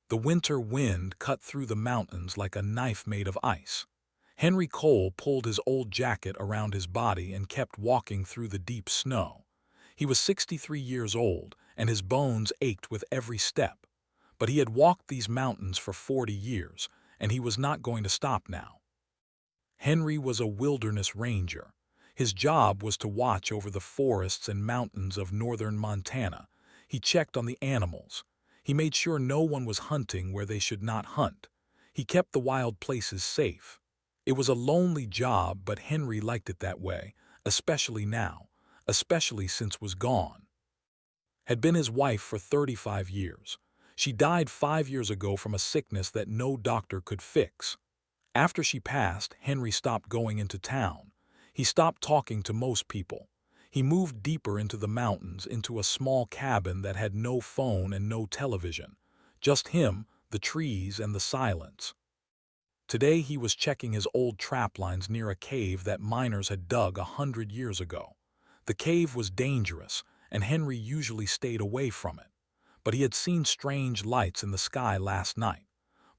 The winter wind cut through the mountains like a knife made of ice. Henry Cole pulled his old jacket around his body and kept walking through the deep snow. He was 63 years old, and his bones ached with every step. But he had walked these mountains for 40 years, and he was not going to stop now. Henry was a wilderness ranger. His job was to watch over the forests and mountains of northern Montana. He checked on the animals. He made sure no one was hunting where they should not hunt. He kept the wild places safe. It was a lonely job, but Henry liked it that way, especially now, especially since was gone. Had been his wife for 35 years. She died 5 years ago from a sickness that no doctor could fix. After she passed, Henry stopped going into town. He stopped talking to most people. He moved deeper into the mountains, into a small cabin that had no phone and no television. Just him, the trees, and the silence. Today he was checking his old trap lines near a cave that miners had dug 100 years ago. The cave was dangerous, and Henry usually stayed away from it. But he had seen strange lights in the sky last night.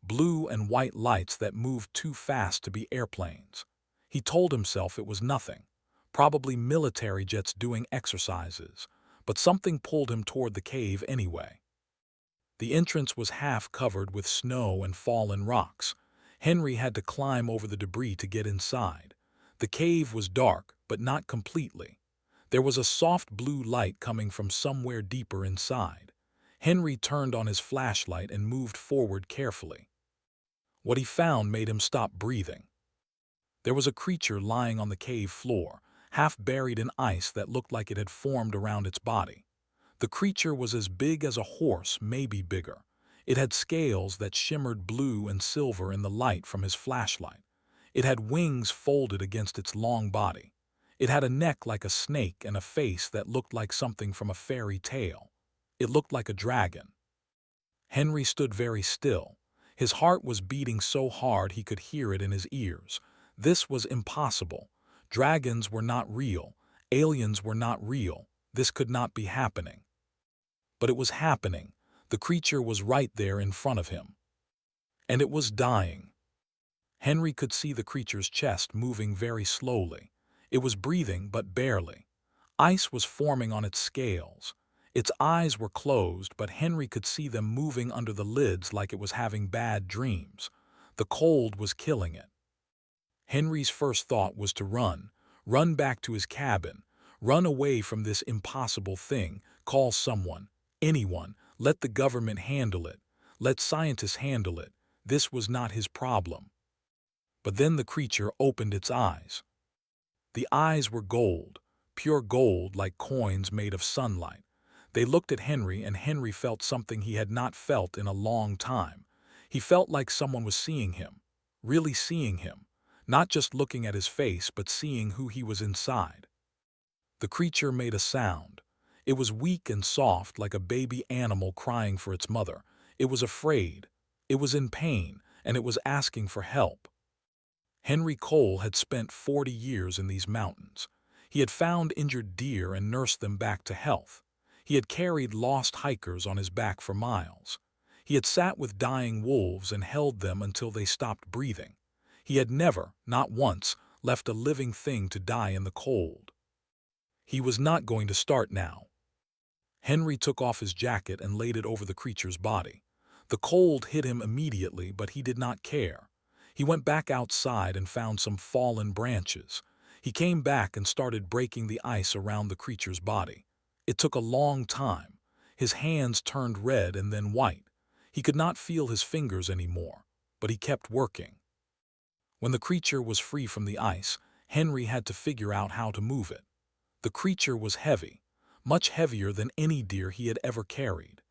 Blue and white lights that moved too fast to be airplanes. He told himself it was nothing, probably military jets doing exercises, but something pulled him toward the cave anyway. The entrance was half covered with snow and fallen rocks. Henry had to climb over the debris to get inside. The cave was dark, but not completely. There was a soft blue light coming from somewhere deeper inside. Henry turned on his flashlight and moved forward carefully. What he found made him stop breathing. There was a creature lying on the cave floor, half buried in ice that looked like it had formed around its body. The creature was as big as a horse, maybe bigger. It had scales that shimmered blue and silver in the light from his flashlight. It had wings folded against its long body. It had a neck like a snake and a face that looked like something from a fairy tale. It looked like a dragon. Henry stood very still. His heart was beating so hard he could hear it in his ears. This was impossible. Dragons were not real. Aliens were not real. This could not be happening. But it was happening. The creature was right there in front of him. And it was dying. Henry could see the creature's chest moving very slowly. It was breathing, but barely. Ice was forming on its scales. Its eyes were closed, but Henry could see them moving under the lids like it was having bad dreams. The cold was killing it. Henry's first thought was to run back to his cabin, run away from this impossible thing, call someone, anyone, let the government handle it, let scientists handle it. This was not his problem. But then the creature opened its eyes. The eyes were gold, pure gold like coins made of sunlight. They looked at Henry, and Henry felt something he had not felt in a long time. He felt like someone was seeing him, really seeing him, not just looking at his face, but seeing who he was inside. The creature made a sound. It was weak and soft, like a baby animal crying for its mother. It was afraid. It was in pain, and it was asking for help. Henry Cole had spent 40 years in these mountains. He had found injured deer and nursed them back to health. He had carried lost hikers on his back for miles. He had sat with dying wolves and held them until they stopped breathing. He had never, not once, left a living thing to die in the cold. He was not going to start now. Henry took off his jacket and laid it over the creature's body. The cold hit him immediately, but he did not care. He went back outside and found some fallen branches. He came back and started breaking the ice around the creature's body. It took a long time. His hands turned red and then white. He could not feel his fingers anymore, but he kept working. When the creature was free from the ice, Henry had to figure out how to move it. The creature was heavy, much heavier than any deer he had ever carried.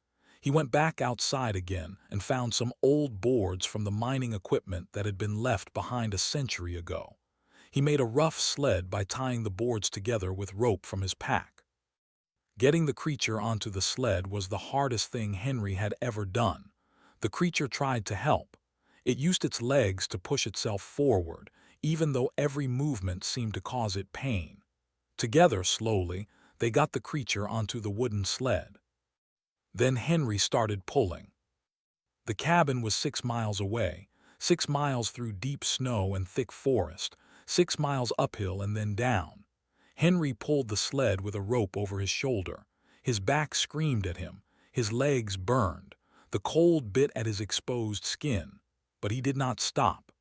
He went back outside again and found some old boards from the mining equipment that had been left behind a century ago. He made a rough sled by tying the boards together with rope from his pack. Getting the creature onto the sled was the hardest thing Henry had ever done. The creature tried to help. It used its legs to push itself forward, even though every movement seemed to cause it pain. Together, slowly, they got the creature onto the wooden sled. Then Henry started pulling. The cabin was 6 miles away, 6 miles through deep snow and thick forest, 6 miles uphill and then down. Henry pulled the sled with a rope over his shoulder. His back screamed at him, his legs burned, the cold bit at his exposed skin, but he did not stop.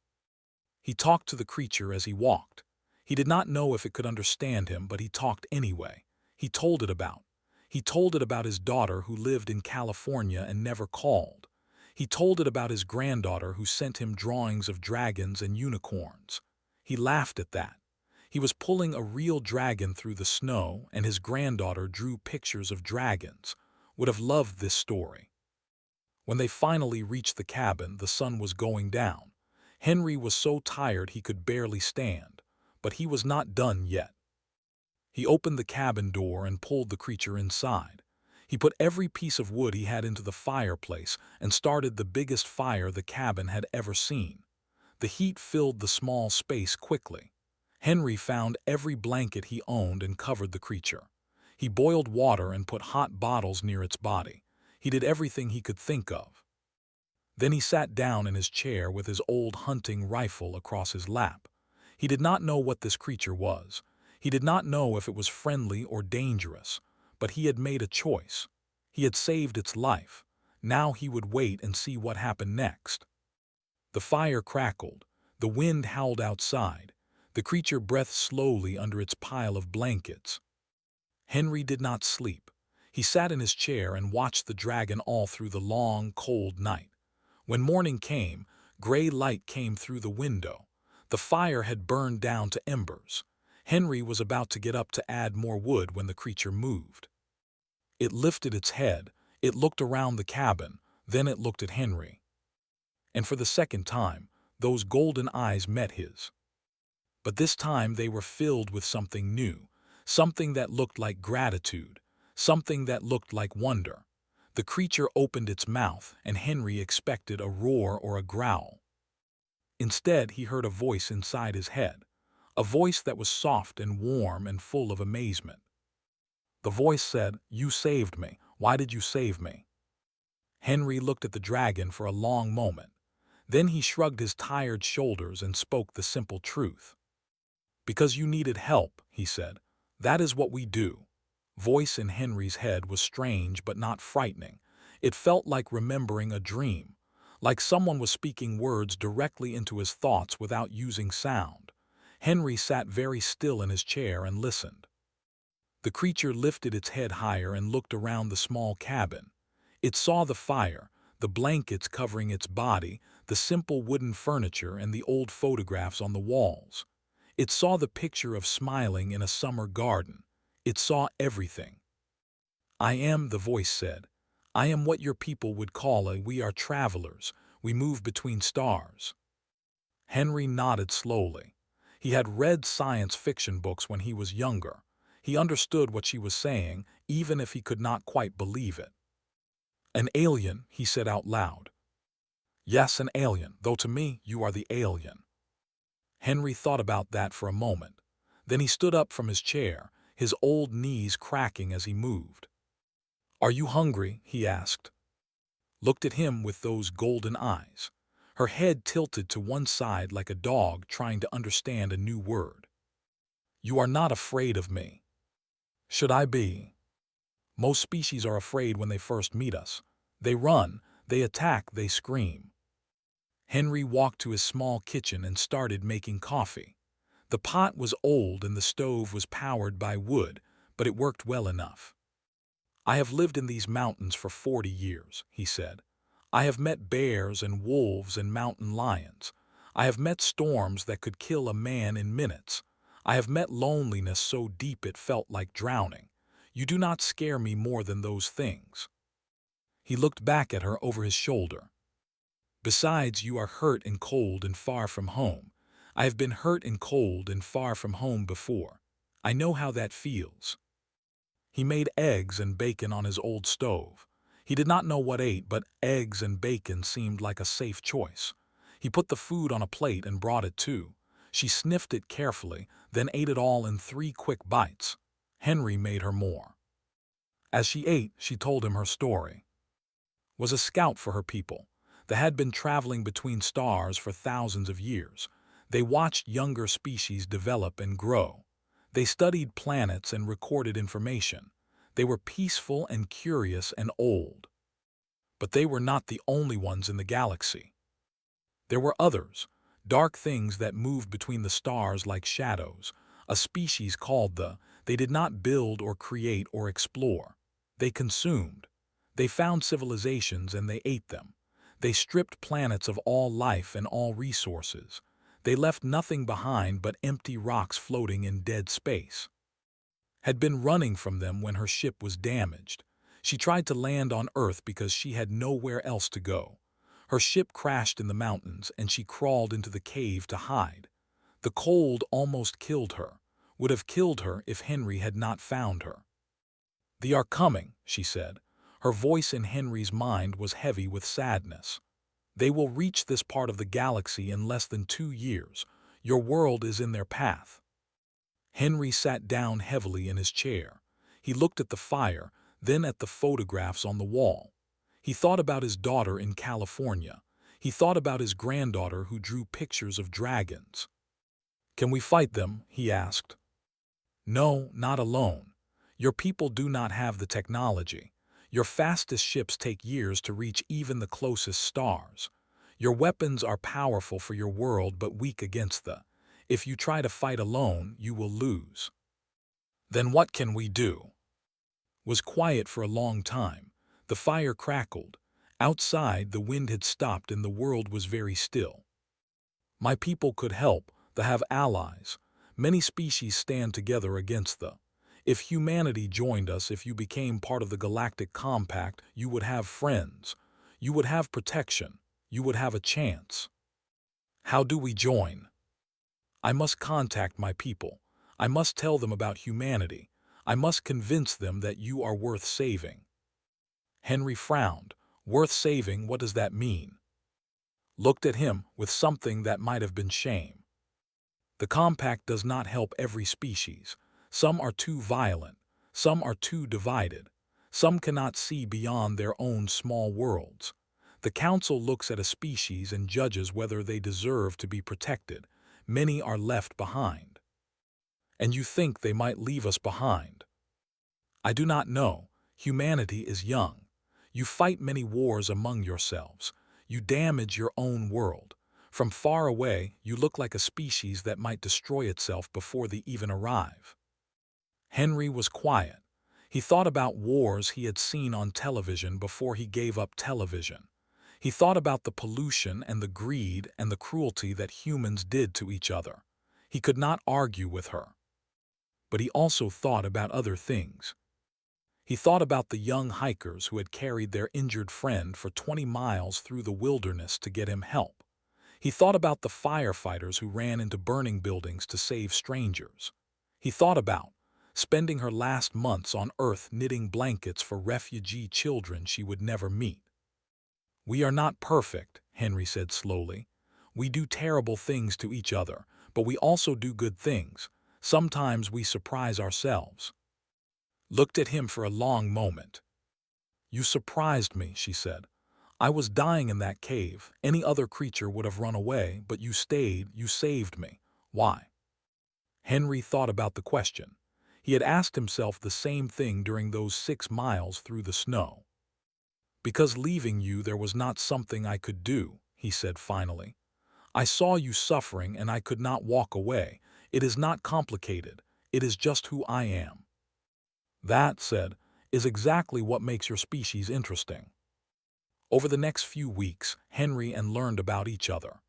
He talked to the creature as he walked. He did not know if it could understand him, but he talked anyway. He told it about. He told it about his daughter who lived in California and never called. He told it about his granddaughter who sent him drawings of dragons and unicorns. He laughed at that. He was pulling a real dragon through the snow, and his granddaughter drew pictures of dragons. Would have loved this story. When they finally reached the cabin, the sun was going down. Henry was so tired he could barely stand, but he was not done yet. He opened the cabin door and pulled the creature inside. He put every piece of wood he had into the fireplace and started the biggest fire the cabin had ever seen. The heat filled the small space quickly. Henry found every blanket he owned and covered the creature. He boiled water and put hot bottles near its body. He did everything he could think of. Then he sat down in his chair with his old hunting rifle across his lap. He did not know what this creature was. He did not know if it was friendly or dangerous, but he had made a choice. He had saved its life. Now he would wait and see what happened next. The fire crackled. The wind howled outside. The creature breathed slowly under its pile of blankets. Henry did not sleep. He sat in his chair and watched the dragon all through the long, cold night. When morning came, gray light came through the window. The fire had burned down to embers. Henry was about to get up to add more wood when the creature moved. It lifted its head, it looked around the cabin, then it looked at Henry. And for the second time, those golden eyes met his. But this time they were filled with something new, something that looked like gratitude, something that looked like wonder. The creature opened its mouth, and Henry expected a roar or a growl. Instead, he heard a voice inside his head, a voice that was soft and warm and full of amazement. The voice said, "You saved me. Why did you save me?" Henry looked at the dragon for a long moment. Then he shrugged his tired shoulders and spoke the simple truth. "Because you needed help," he said. "That is what we do." Voice in Henry's head was strange but not frightening. It felt like remembering a dream, like someone was speaking words directly into his thoughts without using sound. Henry sat very still in his chair and listened. The creature lifted its head higher and looked around the small cabin. It saw the fire, the blankets covering its body, the simple wooden furniture and the old photographs on the walls. It saw the picture of smiling in a summer garden. It saw everything. "I am," the voice said. "I am what your people would call we are travelers. We move between stars." Henry nodded slowly. He had read science fiction books when he was younger. He understood what she was saying, even if he could not quite believe it. "An alien," he said out loud. "Yes, an alien, though to me you are the alien." Henry thought about that for a moment. Then he stood up from his chair, his old knees cracking as he moved. "Are you hungry?" he asked. Looked at him with those golden eyes. Her head tilted to one side like a dog trying to understand a new word. "You are not afraid of me." "Should I be?" "Most species are afraid when they first meet us. They run, they attack, they scream." Henry walked to his small kitchen and started making coffee. The pot was old and the stove was powered by wood, but it worked well enough. "I have lived in these mountains for 40 years, he said. "I have met bears and wolves and mountain lions. I have met storms that could kill a man in minutes. I have met loneliness so deep it felt like drowning. You do not scare me more than those things." He looked back at her over his shoulder. "Besides, you are hurt and cold and far from home. I have been hurt and cold and far from home before. I know how that feels." He made eggs and bacon on his old stove. He did not know what ate, but eggs and bacon seemed like a safe choice. He put the food on a plate and brought it too. She sniffed it carefully, then ate it all in 3 quick bites. Henry made her more. As she ate, she told him her story. Was a scout for her people. that had been traveling between stars for thousands of years. They watched younger species develop and grow. They studied planets and recorded information. They were peaceful and curious and old. But they were not the only ones in the galaxy. There were others, dark things that moved between the stars like shadows, a species called the. They did not build or create or explore. They consumed. They found civilizations and they ate them. They stripped planets of all life and all resources. They left nothing behind but empty rocks floating in dead space. Had been running from them when her ship was damaged. She tried to land on Earth because she had nowhere else to go. Her ship crashed in the mountains and she crawled into the cave to hide. The cold almost killed her, would have killed her if Henry had not found her. "They are coming," she said. Her voice in Henry's mind was heavy with sadness. "They will reach this part of the galaxy in less than 2 years. Your world is in their path." Henry sat down heavily in his chair. He looked at the fire, then at the photographs on the wall. He thought about his daughter in California. He thought about his granddaughter who drew pictures of dragons. "Can we fight them?" he asked. "No, not alone. Your people do not have the technology. Your fastest ships take years to reach even the closest stars. Your weapons are powerful for your world but weak against the. If you try to fight alone, you will lose." "Then what can we do?" Was quiet for a long time. The fire crackled. Outside, the wind had stopped and the world was very still. "My people could help. They have allies. Many species stand together against the. If humanity joined us, if you became part of the Galactic Compact, you would have friends. You would have protection. You would have a chance." "How do we join?" "I must contact my people. I must tell them about humanity. I must convince them that you are worth saving." Henry frowned. "Worth saving, what does that mean?" Looked at him with something that might have been shame. "The compact does not help every species. Some are too violent. Some are too divided. Some cannot see beyond their own small worlds. The council looks at a species and judges whether they deserve to be protected. Many are left behind." "And you think they might leave us behind?" "I do not know. Humanity is young. You fight many wars among yourselves. You damage your own world. From far away, you look like a species that might destroy itself before they even arrive." Henry was quiet. He thought about wars he had seen on television before he gave up television. He thought about the pollution and the greed and the cruelty that humans did to each other. He could not argue with her. But he also thought about other things. He thought about the young hikers who had carried their injured friend for 20 miles through the wilderness to get him help. He thought about the firefighters who ran into burning buildings to save strangers. He thought about spending her last months on Earth knitting blankets for refugee children she would never meet. "We are not perfect," Henry said slowly. "We do terrible things to each other, but we also do good things. Sometimes we surprise ourselves." Looked at him for a long moment. "You surprised me," she said. "I was dying in that cave. Any other creature would have run away, but you stayed, you saved me. Why?" Henry thought about the question. He had asked himself the same thing during those 6 miles through the snow. "Because leaving you there was not something I could do," he said finally. "I saw you suffering and I could not walk away. It is not complicated. It is just who I am." "That," said, "is exactly what makes your species interesting." Over the next few weeks, Henry and learned about each other.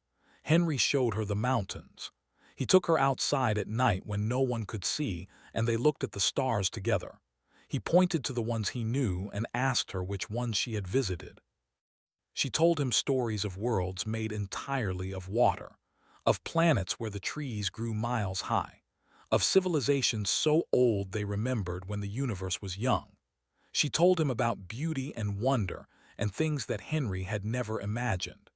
Henry showed her the mountains. He took her outside at night when no one could see, and they looked at the stars together. He pointed to the ones he knew and asked her which ones she had visited. She told him stories of worlds made entirely of water, of planets where the trees grew miles high, of civilizations so old they remembered when the universe was young. She told him about beauty and wonder and things that Henry had never imagined.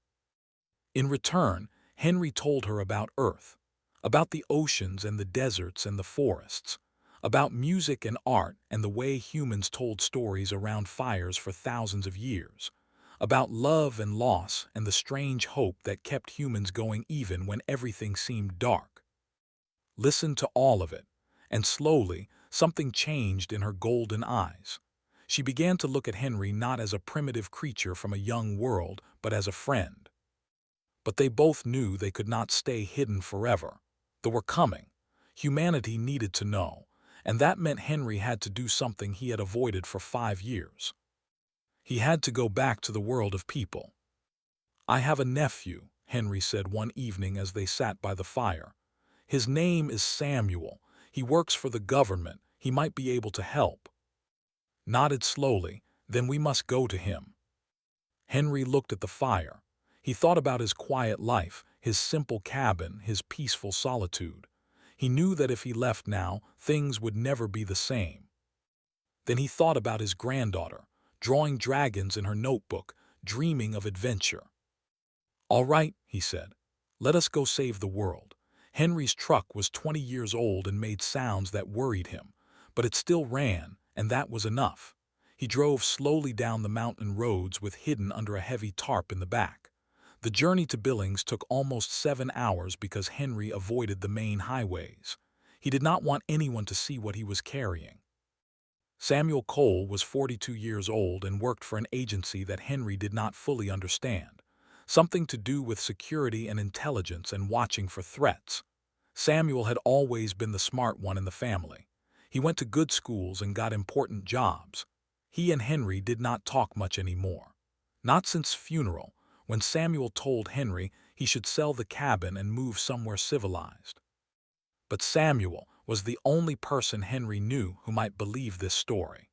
In return, Henry told her about Earth, about the oceans and the deserts and the forests, about music and art and the way humans told stories around fires for thousands of years, about love and loss and the strange hope that kept humans going even when everything seemed dark. Listened to all of it, and slowly something changed in her golden eyes. She began to look at Henry not as a primitive creature from a young world, but as a friend. But they both knew they could not stay hidden forever. They were coming. Humanity needed to know, and that meant Henry had to do something he had avoided for 5 years. He had to go back to the world of people. "I have a nephew," Henry said one evening as they sat by the fire. "His name is Samuel. He works for the government. He might be able to help." Nodded slowly. "Then we must go to him." Henry looked at the fire. He thought about his quiet life, his simple cabin, his peaceful solitude. He knew that if he left now, things would never be the same. Then he thought about his granddaughter, drawing dragons in her notebook, dreaming of adventure. "All right," he said. "Let us go save the world." Henry's truck was 20 years old and made sounds that worried him, but it still ran, and that was enough. He drove slowly down the mountain roads with hidden under a heavy tarp in the back. The journey to Billings took almost 7 hours because Henry avoided the main highways. He did not want anyone to see what he was carrying. Samuel Cole was 42 years old and worked for an agency that Henry did not fully understand. Something to do with security and intelligence and watching for threats. Samuel had always been the smart one in the family. He went to good schools and got important jobs. He and Henry did not talk much anymore. Not since funeral, when Samuel told Henry he should sell the cabin and move somewhere civilized. But Samuel was the only person Henry knew who might believe this story.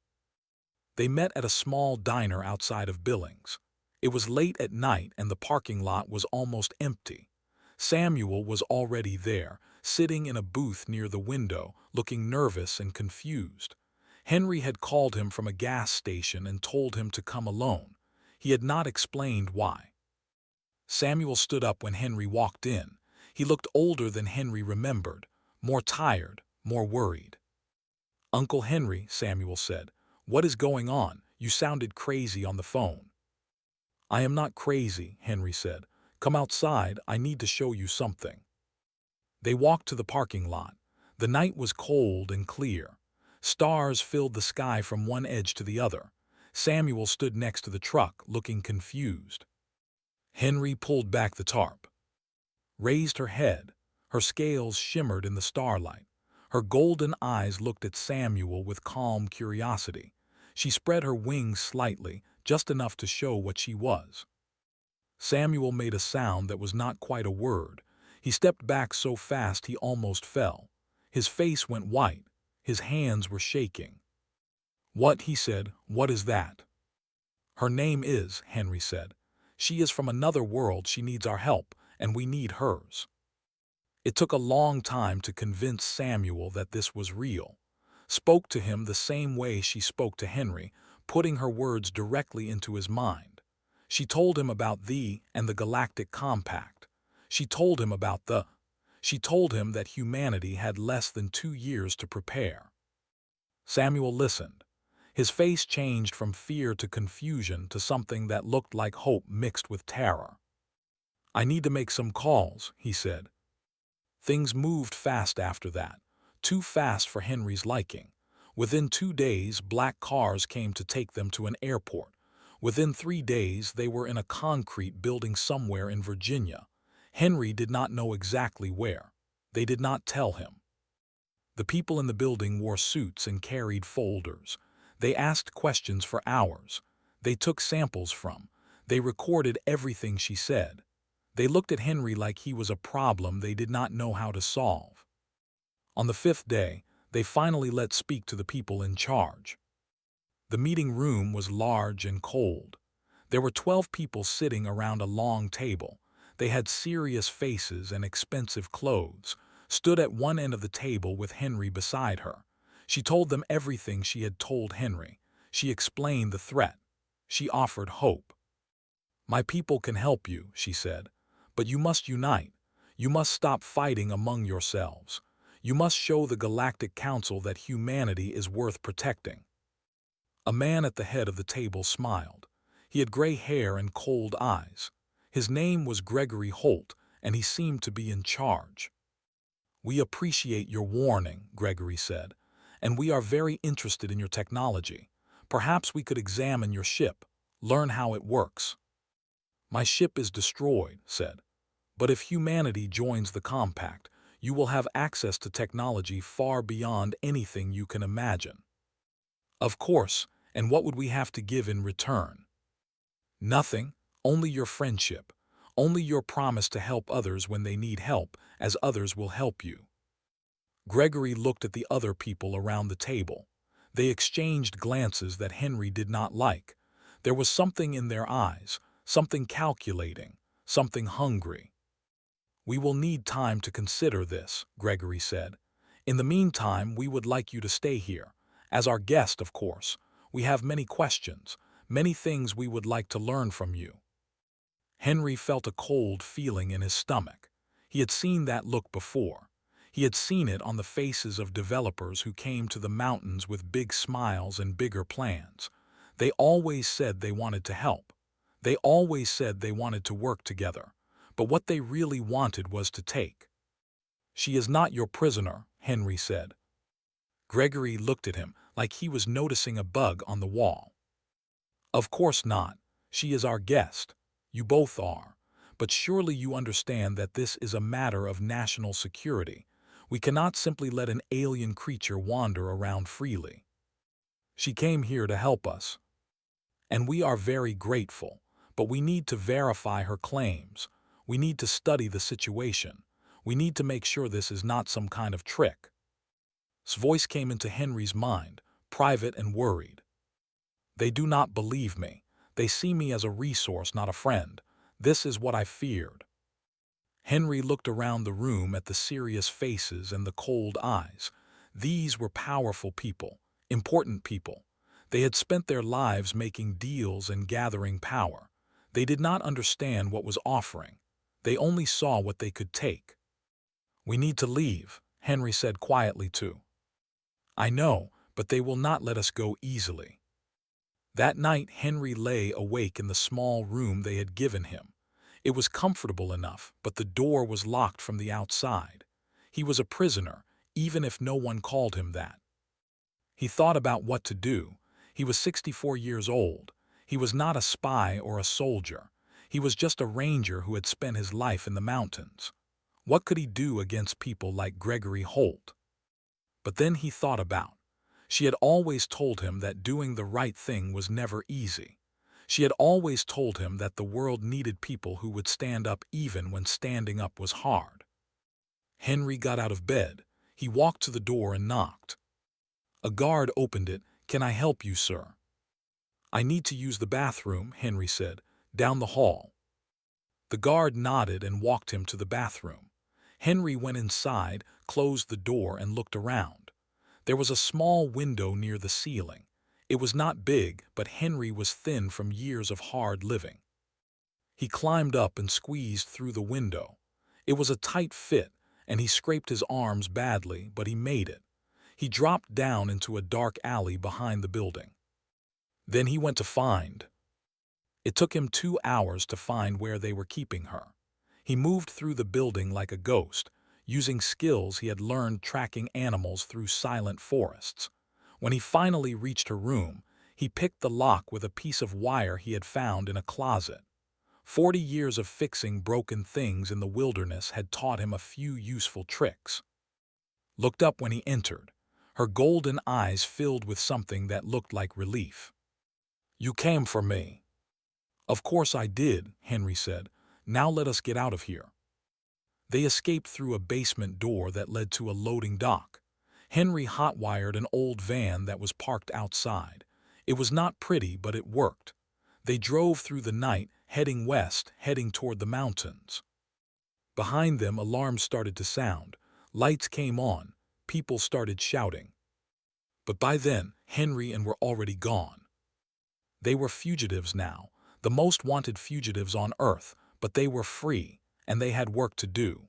They met at a small diner outside of Billings. It was late at night and the parking lot was almost empty. Samuel was already there, sitting in a booth near the window, looking nervous and confused. Henry had called him from a gas station and told him to come alone. He had not explained why. Samuel stood up when Henry walked in. He looked older than Henry remembered, more tired, more worried. "Uncle Henry," Samuel said, "what is going on? You sounded crazy on the phone." "I am not crazy," Henry said. "Come outside, I need to show you something." They walked to the parking lot. The night was cold and clear. Stars filled the sky from one edge to the other. Samuel stood next to the truck, looking confused. Henry pulled back the tarp, raised her head. Her scales shimmered in the starlight. Her golden eyes looked at Samuel with calm curiosity. She spread her wings slightly, just enough to show what she was. Samuel made a sound that was not quite a word. He stepped back so fast he almost fell. His face went white. His hands were shaking. "What?" he said. "What is that?" "Her name is," Henry said. "She is from another world. She needs our help, and we need hers." It took a long time to convince Samuel that this was real. Spoke to him the same way she spoke to Henry, putting her words directly into his mind. She told him about thee and the Galactic Compact. She told him that humanity had less than 2 years to prepare. Samuel listened. His face changed from fear to confusion to something that looked like hope mixed with terror. "I need to make some calls," he said. Things moved fast after that, too fast for Henry's liking. Within 2 days, black cars came to take them to an airport. Within 3 days, they were in a concrete building somewhere in Virginia. Henry did not know exactly where. They did not tell him. The people in the building wore suits and carried folders. They asked questions for hours. They took samples from. They recorded everything she said. They looked at Henry like he was a problem they did not know how to solve. On the 5th day, they finally let speak to the people in charge. The meeting room was large and cold. There were 12 people sitting around a long table. They had serious faces and expensive clothes, stood at one end of the table with Henry beside her. She told them everything she had told Henry. She explained the threat. She offered hope. "My people can help you," she said, "but you must unite. You must stop fighting among yourselves. You must show the Galactic Council that humanity is worth protecting." A man at the head of the table smiled. He had gray hair and cold eyes. His name was Gregory Holt, and he seemed to be in charge. "We appreciate your warning," Gregory said, "and we are very interested in your technology. Perhaps we could examine your ship, learn how it works." "My ship is destroyed," said, "but if humanity joins the compact, you will have access to technology far beyond anything you can imagine." "Of course, and what would we have to give in return?" "Nothing, only your friendship, only your promise to help others when they need help, as others will help you." Gregory looked at the other people around the table. They exchanged glances that Henry did not like. There was something in their eyes, something calculating, something hungry. "We will need time to consider this," Gregory said. "In the meantime, we would like you to stay here. As our guest, of course. We have many questions, many things we would like to learn from you." Henry felt a cold feeling in his stomach. He had seen that look before. He had seen it on the faces of developers who came to the mountains with big smiles and bigger plans. They always said they wanted to help. They always said they wanted to work together. But what they really wanted was to take. "She is not your prisoner," Henry said. Gregory looked at him like he was noticing a bug on the wall. "Of course not. She is our guest. You both are. But surely you understand that this is a matter of national security. We cannot simply let an alien creature wander around freely. She came here to help us. And we are very grateful. But we need to verify her claims. We need to study the situation. We need to make sure this is not some kind of trick." His voice came into Henry's mind, private and worried. "They do not believe me. They see me as a resource, not a friend. This is what I feared." Henry looked around the room at the serious faces and the cold eyes. These were powerful people, important people. They had spent their lives making deals and gathering power. They did not understand what was offering. They only saw what they could take. "We need to leave," Henry said quietly too. "I know, but they will not let us go easily." That night Henry lay awake in the small room they had given him. It was comfortable enough, but the door was locked from the outside. He was a prisoner, even if no one called him that. He thought about what to do. He was 64 years old. He was not a spy or a soldier. He was just a ranger who had spent his life in the mountains. What could he do against people like Gregory Holt? But then he thought about. She had always told him that doing the right thing was never easy. She had always told him that the world needed people who would stand up even when standing up was hard. Henry got out of bed. He walked to the door and knocked. A guard opened it. "Can I help you, sir?" "I need to use the bathroom," Henry said. "Down the hall." The guard nodded and walked him to the bathroom. Henry went inside, closed the door, and looked around. There was a small window near the ceiling. It was not big, but Henry was thin from years of hard living. He climbed up and squeezed through the window. It was a tight fit, and he scraped his arms badly, but he made it. He dropped down into a dark alley behind the building. Then he went to find. It took him 2 hours to find where they were keeping her. He moved through the building like a ghost, using skills he had learned tracking animals through silent forests. When he finally reached her room, he picked the lock with a piece of wire he had found in a closet. 40 years of fixing broken things in the wilderness had taught him a few useful tricks. Looked up when he entered. Her golden eyes filled with something that looked like relief. "You came for me." "Of course I did," Henry said. "Now let us get out of here." They escaped through a basement door that led to a loading dock. Henry hotwired an old van that was parked outside. It was not pretty, but it worked. They drove through the night, heading west, heading toward the mountains. Behind them, alarms started to sound. Lights came on. People started shouting. But by then, Henry and were already gone. They were fugitives now, the most wanted fugitives on Earth, but they were free, and they had work to do.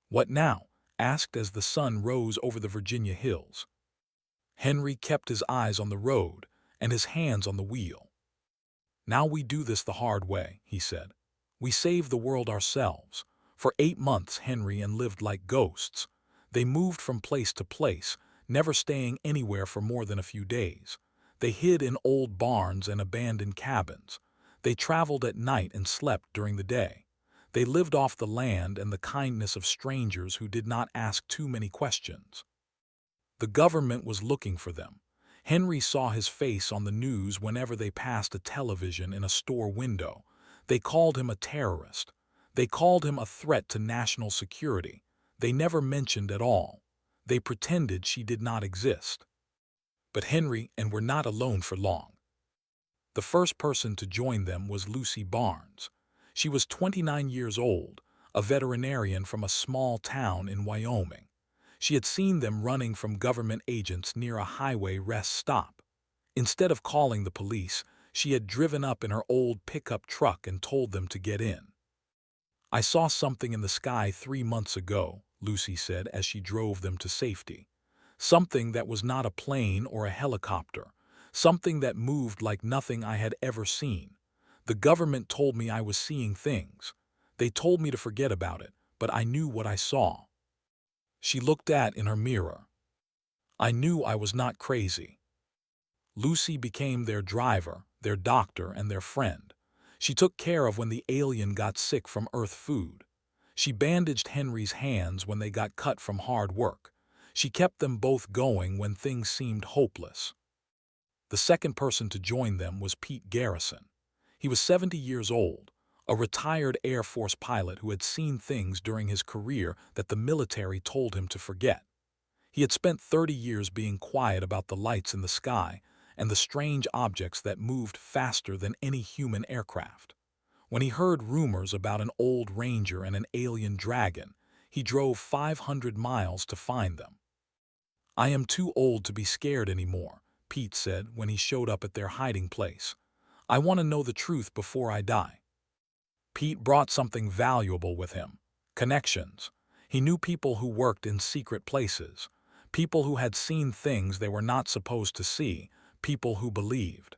"What now?" asked as the sun rose over the Virginia hills. Henry kept his eyes on the road and his hands on the wheel. Now we do this the hard way, he said. We save the world ourselves. For 8 months, Henry and lived like ghosts. They moved from place to place, never staying anywhere for more than a few days. They hid in old barns and abandoned cabins. They traveled at night and slept during the day. They lived off the land and the kindness of strangers who did not ask too many questions. The government was looking for them. Henry saw his face on the news whenever they passed a television in a store window. They called him a terrorist. They called him a threat to national security. They never mentioned at all. They pretended she did not exist. But Henry and were not alone for long. The first person to join them was Lucy Barnes. She was 29 years old, a veterinarian from a small town in Wyoming. She had seen them running from government agents near a highway rest stop. Instead of calling the police, she had driven up in her old pickup truck and told them to get in. I saw something in the sky 3 months ago, Lucy said as she drove them to safety. Something that was not a plane or a helicopter. Something that moved like nothing I had ever seen. The government told me I was seeing things. They told me to forget about it, but I knew what I saw. She looked in her mirror. I knew I was not crazy. Lucy became their driver, their doctor, and their friend. She took care of when the alien got sick from Earth food. She bandaged Henry's hands when they got cut from hard work. She kept them both going when things seemed hopeless. The second person to join them was Pete Garrison. He was 70 years old, a retired Air Force pilot who had seen things during his career that the military told him to forget. He had spent 30 years being quiet about the lights in the sky and the strange objects that moved faster than any human aircraft. When he heard rumors about an old ranger and an alien dragon, he drove 500 miles to find them. I am too old to be scared anymore, Pete said when he showed up at their hiding place. I want to know the truth before I die. Pete brought something valuable with him: connections. He knew people who worked in secret places, people who had seen things they were not supposed to see, people who believed.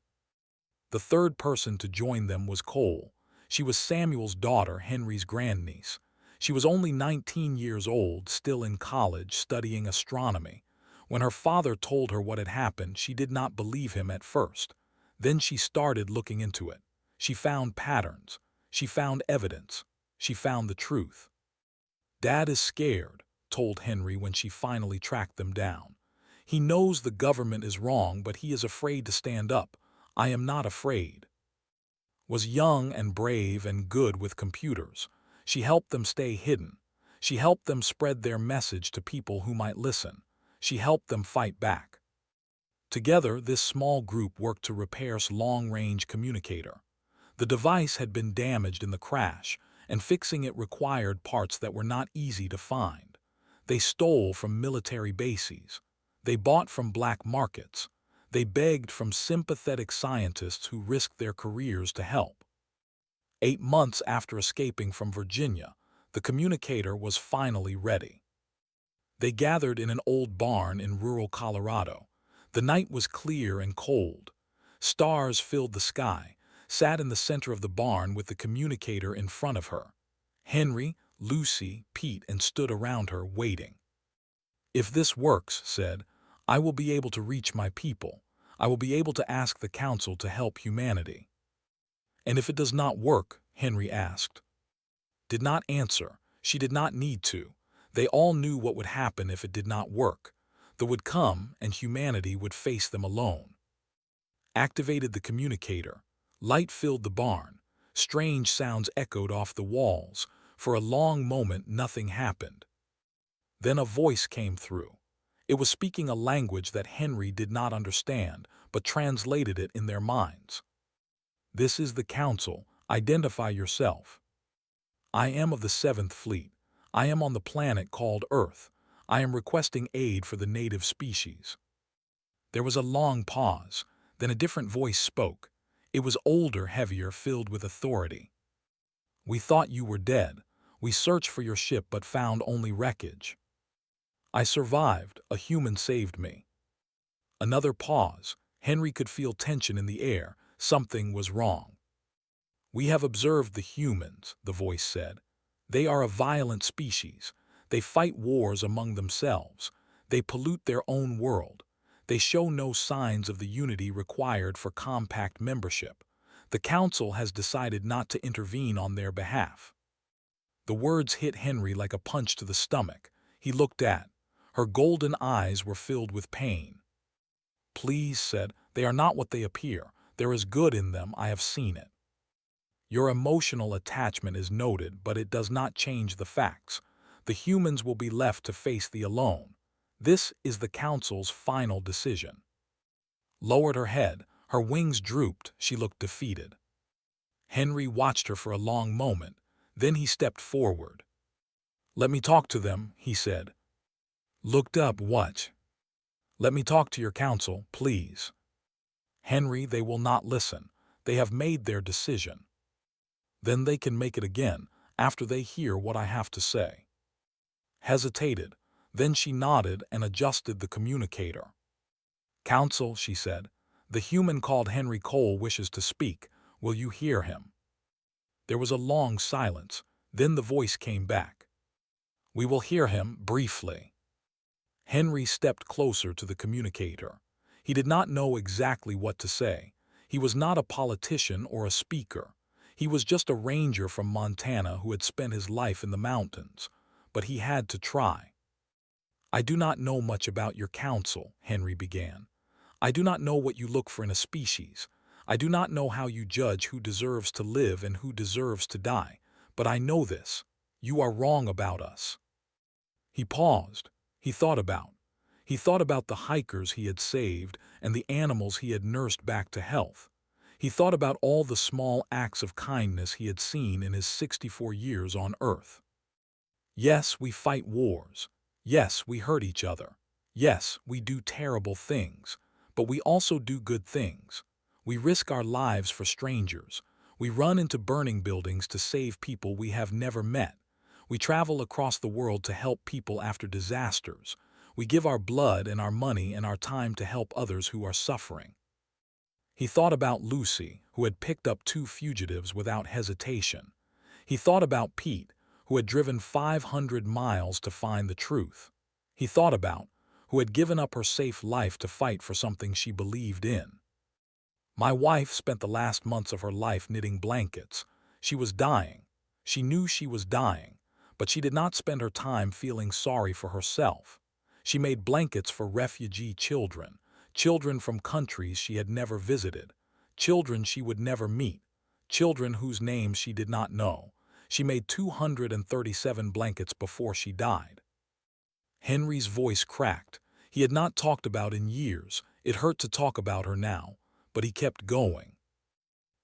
The third person to join them was Cole. She was Samuel's daughter, Henry's grandniece. She was only 19 years old, still in college, studying astronomy. When her father told her what had happened, she did not believe him at first. Then she started looking into it. She found patterns. She found evidence. She found the truth. Dad is scared, told Henry when she finally tracked them down. He knows the government is wrong, but he is afraid to stand up. I am not afraid. Was young and brave and good with computers. She helped them stay hidden. She helped them spread their message to people who might listen. She helped them fight back. Together, this small group worked to repair's long-range communicator. The device had been damaged in the crash, and fixing it required parts that were not easy to find. They stole from military bases. They bought from black markets. They begged from sympathetic scientists who risked their careers to help. 8 months after escaping from Virginia, the communicator was finally ready. They gathered in an old barn in rural Colorado. The night was clear and cold. Stars filled the sky, sat in the center of the barn with the communicator in front of her. Henry, Lucy, Pete, and stood around her, waiting. If this works, said, I will be able to reach my people. I will be able to ask the council to help humanity. And if it does not work, Henry asked. Did not answer. She did not need to. They all knew what would happen if it did not work. The would come, and humanity would face them alone. Activated the communicator. Light filled the barn. Strange sounds echoed off the walls. For a long moment, nothing happened. Then a voice came through. It was speaking a language that Henry did not understand, but translated it in their minds. This is the council. Identify yourself. I am of the 7th Fleet. I am on the planet called Earth. I am requesting aid for the native species. There was a long pause. Then a different voice spoke. It was older, heavier, filled with authority. We thought you were dead. We searched for your ship but found only wreckage. I survived. A human saved me. Another pause. Henry could feel tension in the air. Something was wrong. "We have observed the humans," the voice said. "They are a violent species. They fight wars among themselves. They pollute their own world. They show no signs of the unity required for compact membership. The Council has decided not to intervene on their behalf." The words hit Henry like a punch to the stomach. He looked at. Her golden eyes were filled with pain. "Please," said, "they are not what they appear. There is good in them, I have seen it. Your emotional attachment is noted, but it does not change the facts. The humans will be left to face the alone. This is the Council's final decision." Lowered her head, her wings drooped, she looked defeated. Henry watched her for a long moment, then he stepped forward. "Let me talk to them," he said. Looked up, "What?" "Let me talk to your council, please." "Henry, they will not listen. They have made their decision." "Then they can make it again, after they hear what I have to say." Hesitated, then she nodded and adjusted the communicator. "Council," she said, "the human called Henry Cole wishes to speak. Will you hear him?" There was a long silence, then the voice came back. "We will hear him briefly." Henry stepped closer to the communicator. He did not know exactly what to say. He was not a politician or a speaker. He was just a ranger from Montana who had spent his life in the mountains. But he had to try. "I do not know much about your council," Henry began. "I do not know what you look for in a species. I do not know how you judge who deserves to live and who deserves to die. But I know this. You are wrong about us." He paused. He thought about. He thought about the hikers he had saved and the animals he had nursed back to health. He thought about all the small acts of kindness he had seen in his 64 years on Earth. "Yes, we fight wars. Yes, we hurt each other. Yes, we do terrible things. But we also do good things. We risk our lives for strangers. We run into burning buildings to save people we have never met. We travel across the world to help people after disasters. We give our blood and our money and our time to help others who are suffering." He thought about Lucy, who had picked up 2 fugitives without hesitation. He thought about Pete, who had driven 500 miles to find the truth. He thought about who had given up her safe life to fight for something she believed in. "My wife spent the last months of her life knitting blankets. She was dying. She knew she was dying, but she did not spend her time feeling sorry for herself. She made blankets for refugee children, children from countries she had never visited, children she would never meet, children whose names she did not know. She made 237 blankets before she died." Henry's voice cracked. He had not talked about in years. It hurt to talk about her now, but he kept going.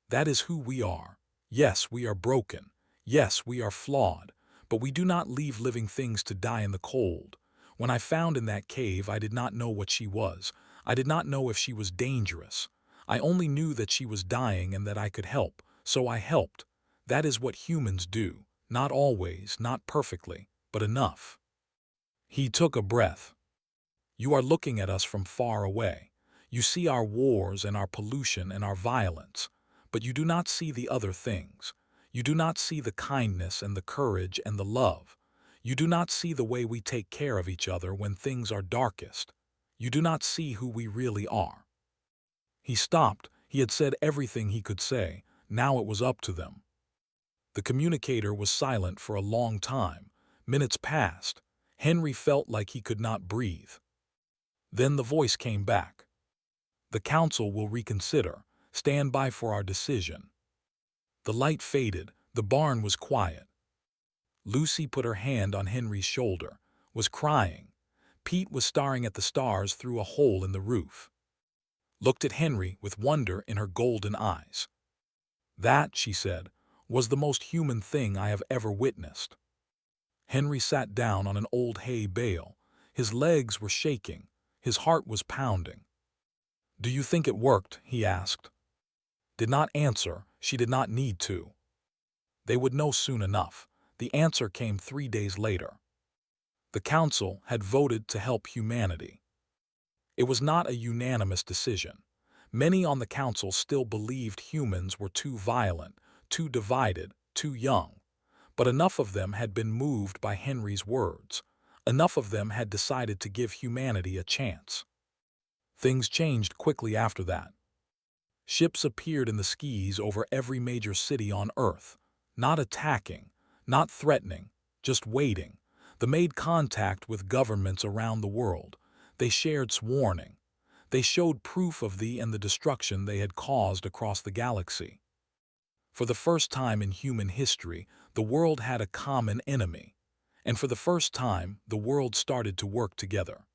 "That is who we are. Yes, we are broken. Yes, we are flawed. But we do not leave living things to die in the cold. When I found in that cave, I did not know what she was. I did not know if she was dangerous. I only knew that she was dying and that I could help, so I helped. That is what humans do. Not always, not perfectly, but enough." He took a breath. "You are looking at us from far away. You see our wars and our pollution and our violence, but you do not see the other things. You do not see the kindness and the courage and the love. You do not see the way we take care of each other when things are darkest. You do not see who we really are." He stopped. He had said everything he could say. Now it was up to them. The communicator was silent for a long time. Minutes passed. Henry felt like he could not breathe. Then the voice came back. "The council will reconsider. Stand by for our decision." The light faded. The barn was quiet. Lucy put her hand on Henry's shoulder, was crying. Pete was staring at the stars through a hole in the roof. Looked at Henry with wonder in her golden eyes. "That," she said, "was the most human thing I have ever witnessed." Henry sat down on an old hay bale. His legs were shaking. His heart was pounding. "Do you think it worked?" he asked. Did not answer. She did not need to. They would know soon enough. The answer came 3 days later. The council had voted to help humanity. It was not a unanimous decision. Many on the council still believed humans were too violent, too divided, too young. But enough of them had been moved by Henry's words. Enough of them had decided to give humanity a chance. Things changed quickly after that. Ships appeared in the skies over every major city on Earth, not attacking, not threatening, just waiting. They made contact with governments around the world. They shared warning. They showed proof of the destruction they had caused across the galaxy. For the first time in human history, the world had a common enemy. And for the first time, the world started to work together.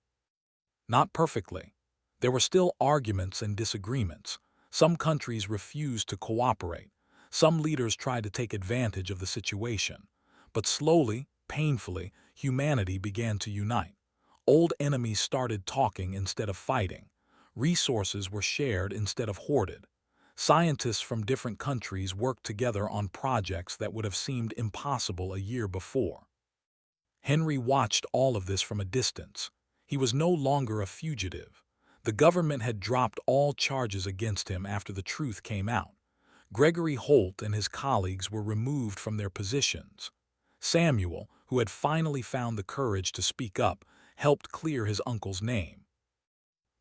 Not perfectly. There were still arguments and disagreements. Some countries refused to cooperate. Some leaders tried to take advantage of the situation. But slowly, painfully, humanity began to unite. Old enemies started talking instead of fighting. Resources were shared instead of hoarded. Scientists from different countries worked together on projects that would have seemed impossible a year before. Henry watched all of this from a distance. He was no longer a fugitive. The government had dropped all charges against him after the truth came out. Gregory Holt and his colleagues were removed from their positions. Samuel, who had finally found the courage to speak up, helped clear his uncle's name.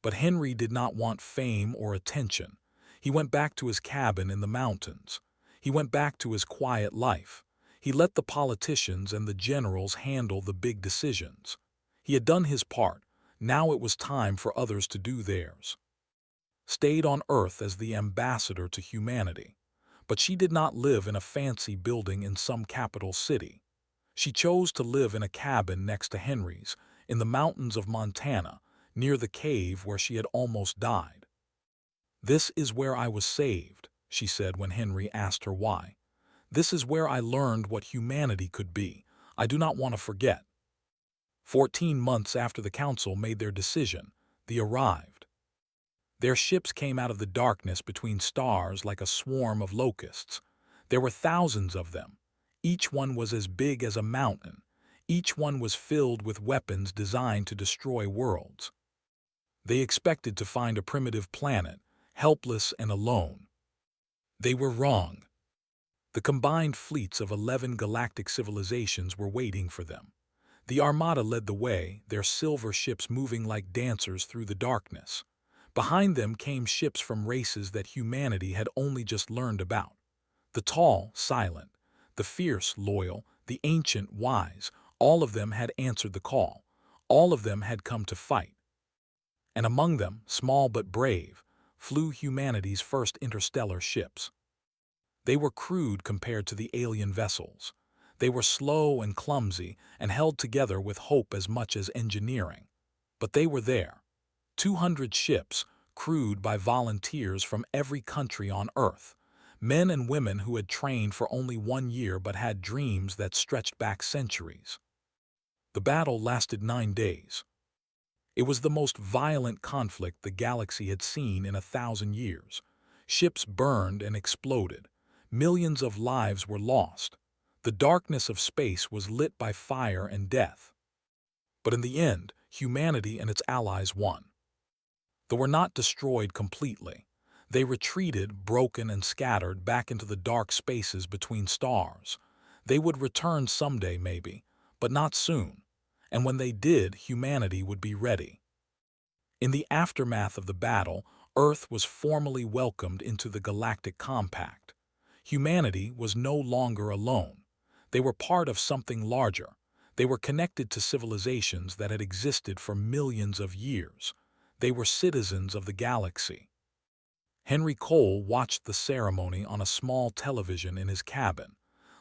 But Henry did not want fame or attention. He went back to his cabin in the mountains. He went back to his quiet life. He let the politicians and the generals handle the big decisions. He had done his part. Now it was time for others to do theirs. Stayed on Earth as the ambassador to humanity. But she did not live in a fancy building in some capital city. She chose to live in a cabin next to Henry's, in the mountains of Montana, near the cave where she had almost died. "This is where I was saved," she said when Henry asked her why. "This is where I learned what humanity could be. I do not want to forget." 14 months after the council made their decision, they arrived. Their ships came out of the darkness between stars like a swarm of locusts. There were thousands of them. Each one was as big as a mountain. Each one was filled with weapons designed to destroy worlds. They expected to find a primitive planet, helpless and alone. They were wrong. The combined fleets of 11 galactic civilizations were waiting for them. The Armada led the way, their silver ships moving like dancers through the darkness. Behind them came ships from races that humanity had only just learned about. The tall, silent, the fierce, loyal, the ancient, wise, all of them had answered the call. All of them had come to fight. And among them, small but brave, flew humanity's first interstellar ships. They were crude compared to the alien vessels. They were slow and clumsy and held together with hope as much as engineering. But they were there. 200 ships, crewed by volunteers from every country on Earth. Men and women who had trained for only 1 year but had dreams that stretched back centuries. The battle lasted 9 days. It was the most violent conflict the galaxy had seen in 1,000 years. Ships burned and exploded. Millions of lives were lost. The darkness of space was lit by fire and death. But in the end, humanity and its allies won. They were not destroyed completely. They retreated, broken and scattered, back into the dark spaces between stars. They would return someday, maybe, but not soon. And when they did, humanity would be ready. In the aftermath of the battle, Earth was formally welcomed into the Galactic Compact. Humanity was no longer alone. They were part of something larger. They were connected to civilizations that had existed for millions of years. They were citizens of the galaxy. Henry Cole watched the ceremony on a small television in his cabin.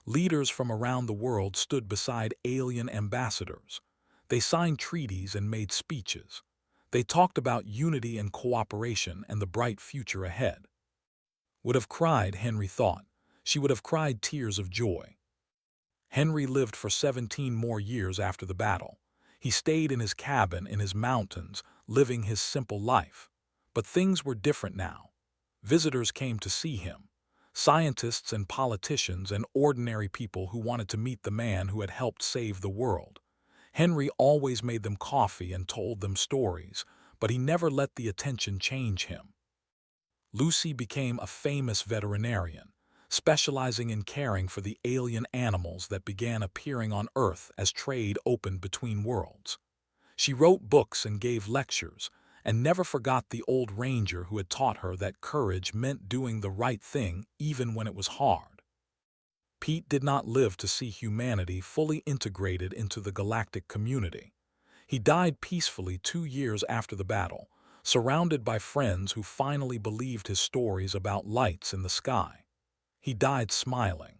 Leaders from around the world stood beside alien ambassadors. They signed treaties and made speeches. They talked about unity and cooperation and the bright future ahead. Would have cried, Henry thought. She would have cried tears of joy. Henry lived for 17 more years after the battle. He stayed in his cabin in his mountains, living his simple life. But things were different now. Visitors came to see him. Scientists and politicians and ordinary people who wanted to meet the man who had helped save the world. Henry always made them coffee and told them stories, but he never let the attention change him. Lucy became a famous veterinarian. specializing in caring for the alien animals that began appearing on Earth as trade opened between worlds. She wrote books and gave lectures, and never forgot the old ranger who had taught her that courage meant doing the right thing even when it was hard. Pete did not live to see humanity fully integrated into the galactic community. He died peacefully 2 years after the battle, surrounded by friends who finally believed his stories about lights in the sky. He died smiling.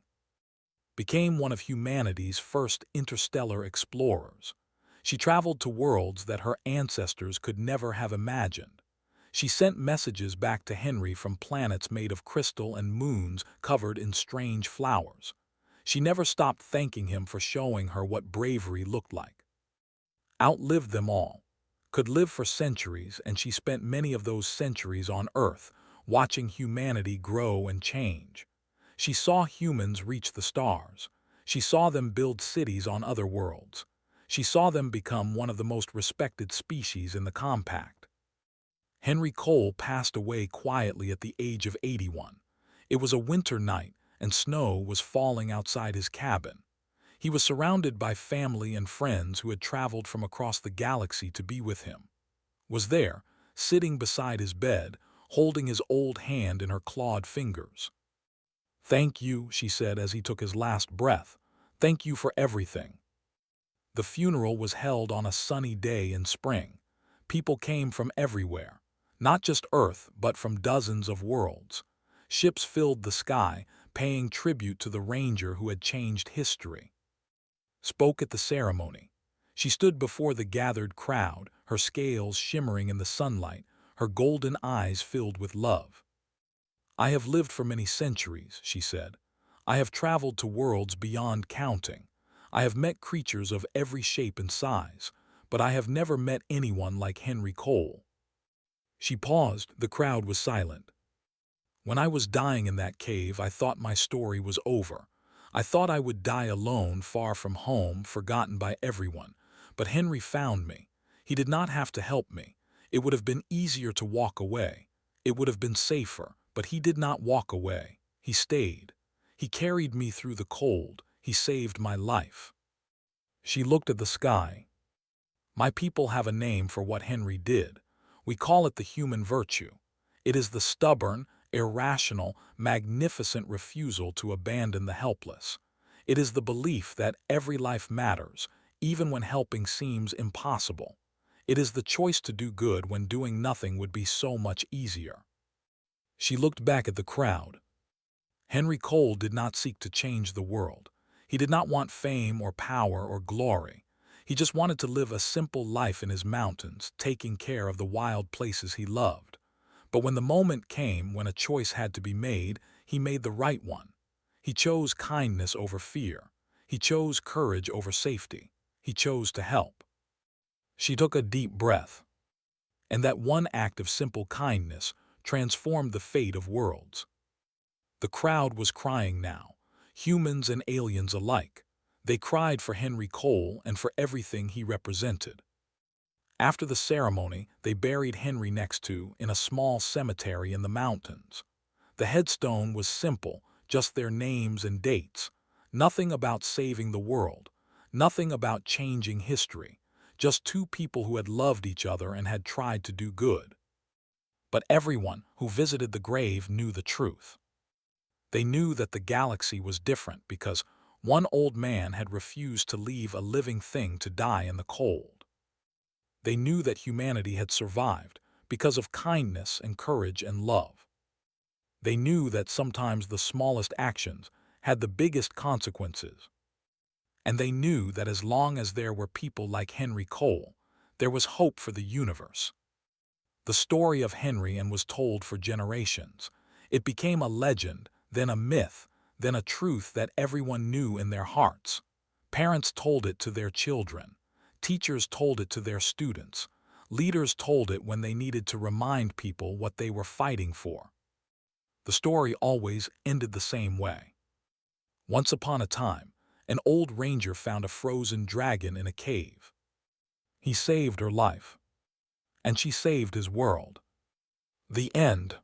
Became one of humanity's first interstellar explorers. She traveled to worlds that her ancestors could never have imagined. She sent messages back to Henry from planets made of crystal and moons covered in strange flowers. She never stopped thanking him for showing her what bravery looked like. Outlived them all. Could live for centuries, and she spent many of those centuries on Earth, watching humanity grow and change. She saw humans reach the stars. She saw them build cities on other worlds. She saw them become one of the most respected species in the compact. Henry Cole passed away quietly at the age of 81. It was a winter night, and snow was falling outside his cabin. He was surrounded by family and friends who had traveled from across the galaxy to be with him. Was there, sitting beside his bed, holding his old hand in her clawed fingers. "Thank you," she said as he took his last breath. "Thank you for everything." The funeral was held on a sunny day in spring. People came from everywhere, not just Earth, but from dozens of worlds. Ships filled the sky, paying tribute to the ranger who had changed history. Spoke at the ceremony. She stood before the gathered crowd, her scales shimmering in the sunlight, her golden eyes filled with love. "I have lived for many centuries," she said. "I have traveled to worlds beyond counting. I have met creatures of every shape and size, but I have never met anyone like Henry Cole." She paused. The crowd was silent. "When I was dying in that cave, I thought my story was over. I thought I would die alone, far from home, forgotten by everyone. But Henry found me. He did not have to help me. It would have been easier to walk away. It would have been safer, but he did not walk away. He stayed. He carried me through the cold. He saved my life." She looked at the sky. "My people have a name for what Henry did. We call it the human virtue. It is the stubborn, irrational, magnificent refusal to abandon the helpless. It is the belief that every life matters, even when helping seems impossible. It is the choice to do good when doing nothing would be so much easier." She looked back at the crowd. Henry Cole did not seek to change the world. He did not want fame or power or glory. He just wanted to live a simple life in his mountains, taking care of the wild places he loved. But when the moment came when a choice had to be made, he made the right one. He chose kindness over fear. He chose courage over safety. He chose to help. She took a deep breath. And that one act of simple kindness transformed the fate of worlds. The crowd was crying now, humans and aliens alike. They cried for Henry Cole and for everything he represented. After the ceremony, they buried Henry in a small cemetery in the mountains. The headstone was simple, just their names and dates. Nothing about saving the world, nothing about changing history, just two people who had loved each other and had tried to do good. But everyone who visited the grave knew the truth. They knew that the galaxy was different because one old man had refused to leave a living thing to die in the cold. They knew that humanity had survived because of kindness and courage and love. They knew that sometimes the smallest actions had the biggest consequences. And they knew that as long as there were people like Henry Cole, there was hope for the universe. The story of Henry was told for generations. It became a legend, then a myth, then a truth that everyone knew in their hearts. Parents told it to their children. Teachers told it to their students. Leaders told it when they needed to remind people what they were fighting for. The story always ended the same way. Once upon a time, an old ranger found a frozen dragon in a cave. He saved her life, and she saved his world. The end.